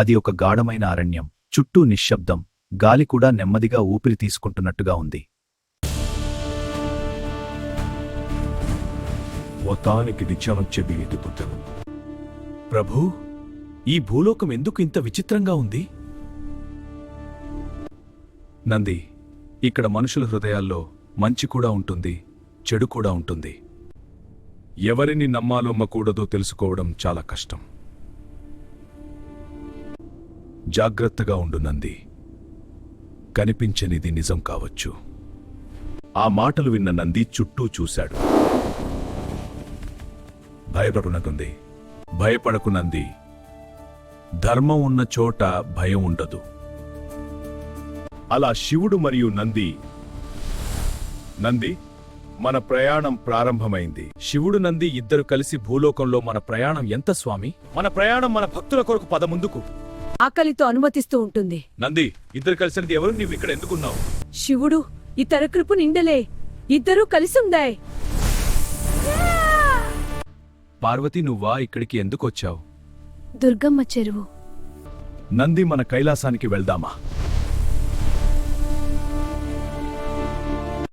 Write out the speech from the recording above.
అది ఒక గాఢమైన అరణ్యం. చుట్టూ నిశ్శబ్దం, గాలి కూడా నెమ్మదిగా ఊపిరి తీసుకుంటున్నట్టుగా ఉంది. మొత్తానికి నిత్యం చెవి ఎదుగుతాను. ప్రభూ, ఈ భూలోకం ఎందుకు ఇంత విచిత్రంగా ఉంది? నంది, ఇక్కడ మనుషుల హృదయాల్లో మంచి కూడా ఉంటుంది, చెడు కూడా ఉంటుంది. ఎవరిని నమ్మాలో నమ్మకూడదో తెలుసుకోవడం చాలా కష్టం. జాగ్రత్తగా ఉండు నంది. కనిపించనిది నిజం కావచ్చు. ఆ మాటలు విన్న నంది చుట్టూ చూశాడు. భయపడునకుంది. భయపడకు నంది. ధర్మం ఉన్న చోట భయం ఉండదు. అలా శివుడు మరియు నంది మన ప్రయాణం ప్రారంభమైంది. శివుడు నంది ఇద్దరు కలిసి భూలోకంలో మన ప్రయాణం ఎంత స్వామి? మన ప్రయాణం మన భక్తుల కొరకు పద ముందుకు. ఆకలితో అనుమతిస్తూ ఉంటుంది. నంది, ఇద్దరు కలిసినది ఎవరు? నీవు ఇక్కడ ఎందుకున్నావు? శివుడు ఇతర కృపు నిండలే, ఇద్దరూ కలిసుందాయ్. పార్వతి, నువ్వా ఇక్కడికి ఎందుకొచ్చావు? దుర్గమ్మ చెరువు. నంది, మన కైలాసానికి వెళ్దామా?